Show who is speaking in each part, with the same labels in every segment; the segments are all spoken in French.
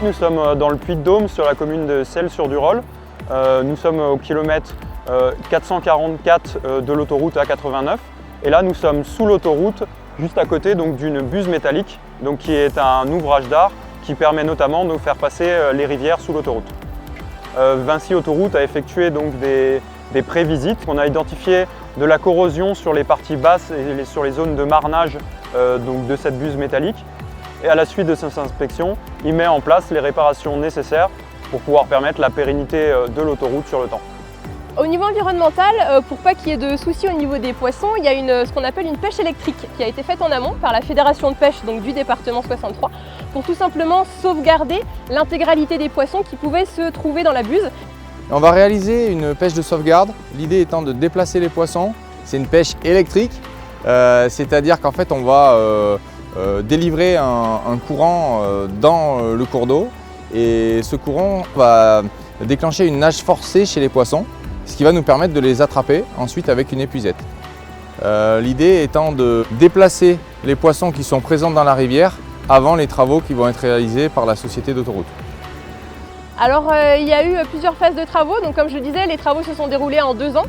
Speaker 1: Nous sommes dans le Puy-de-Dôme, sur la commune de Celles-sur-Durolle. Nous sommes au kilomètre 444 de l'autoroute A89. Et là, nous sommes sous l'autoroute, juste à côté d'une buse métallique, qui est un ouvrage d'art qui permet notamment de nous faire passer les rivières sous l'autoroute. Vinci Autoroute a effectué des pré-visites. On a identifié de la corrosion sur les parties basses et sur les zones de marnage de cette buse métallique. Et à la suite de cette inspection, il met en place les réparations nécessaires pour pouvoir permettre la pérennité de l'autoroute sur le temps.
Speaker 2: Au niveau environnemental, pour pas qu'il y ait de soucis au niveau des poissons, il y a ce qu'on appelle une pêche électrique qui a été faite en amont par la fédération de pêche du département 63 pour tout simplement sauvegarder l'intégralité des poissons qui pouvaient se trouver dans la buse.
Speaker 3: On va réaliser une pêche de sauvegarde, l'idée étant de déplacer les poissons. C'est une pêche électrique, c'est-à-dire qu'en fait on va délivrer un courant dans le cours d'eau et ce courant va déclencher une nage forcée chez les poissons, ce qui va nous permettre de les attraper ensuite avec une épuisette. L'idée étant de déplacer les poissons qui sont présents dans la rivière avant les travaux qui vont être réalisés par la société d'autoroute.
Speaker 2: Alors il y a eu plusieurs phases de travaux, donc comme je le disais, les travaux se sont déroulés en 2 ans.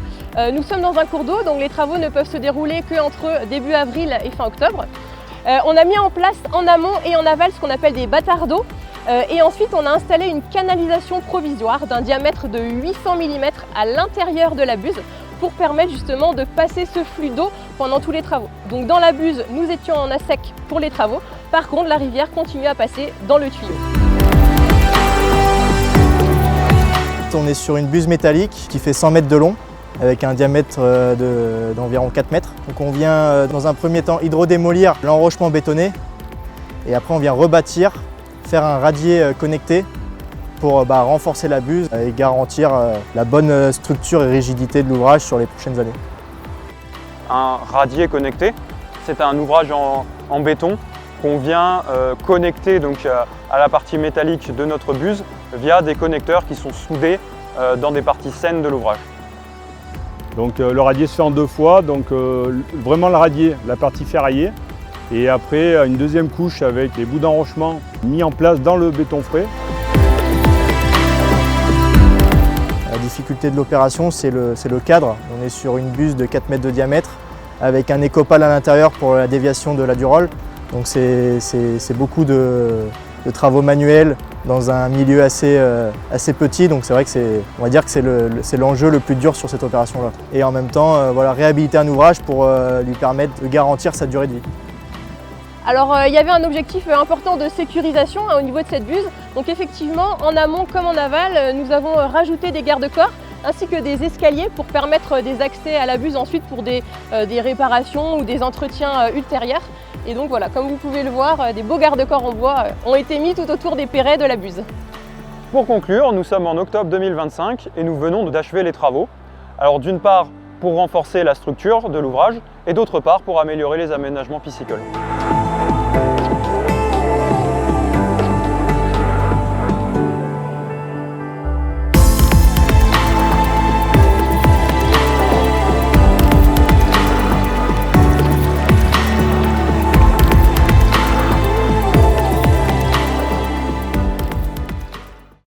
Speaker 2: Nous sommes dans un cours d'eau, donc les travaux ne peuvent se dérouler qu'entre début avril et fin octobre. On a mis en place en amont et en aval ce qu'on appelle des bâtards d'eau. Et ensuite, on a installé une canalisation provisoire d'un diamètre de 800 mm à l'intérieur de la buse pour permettre justement de passer ce flux d'eau pendant tous les travaux. Donc dans la buse, nous étions en à sec pour les travaux. Par contre, la rivière continue à passer dans le tuyau.
Speaker 4: On est sur une buse métallique qui fait 100 mètres de long avec un diamètre d'environ 4 mètres. Donc on vient dans un premier temps hydrodémolir l'enrochement bétonné et après on vient rebâtir, faire un radier connecté pour renforcer la buse et garantir la bonne structure et rigidité de l'ouvrage sur les prochaines années.
Speaker 1: Un radier connecté, c'est un ouvrage en béton qu'on vient connecter à la partie métallique de notre buse via des connecteurs qui sont soudés dans des parties saines de l'ouvrage.
Speaker 5: Donc le radier se fait en 2 fois, donc vraiment le radier, la partie ferraillée, et après une deuxième couche avec les bouts d'enrochement mis en place dans le béton frais.
Speaker 4: La difficulté de l'opération, c'est le cadre. On est sur une buse de 4 mètres de diamètre avec un écopale à l'intérieur pour la déviation de la Durolle. Donc c'est beaucoup de travaux manuels dans un milieu assez petit, donc c'est vrai que on va dire que c'est l'enjeu le plus dur sur cette opération-là. Et en même temps, réhabiliter un ouvrage pour lui permettre de garantir sa durée de vie.
Speaker 2: Alors il y avait un objectif important de sécurisation au niveau de cette buse. Donc effectivement, en amont comme en aval, nous avons rajouté des garde-corps ainsi que des escaliers pour permettre des accès à la buse ensuite pour des réparations ou des entretiens ultérieurs. Et donc voilà, comme vous pouvez le voir, des beaux garde-corps en bois ont été mis tout autour des perrets de la buse.
Speaker 1: Pour conclure, nous sommes en octobre 2025 et nous venons d'achever les travaux. Alors d'une part pour renforcer la structure de l'ouvrage et d'autre part pour améliorer les aménagements piscicoles.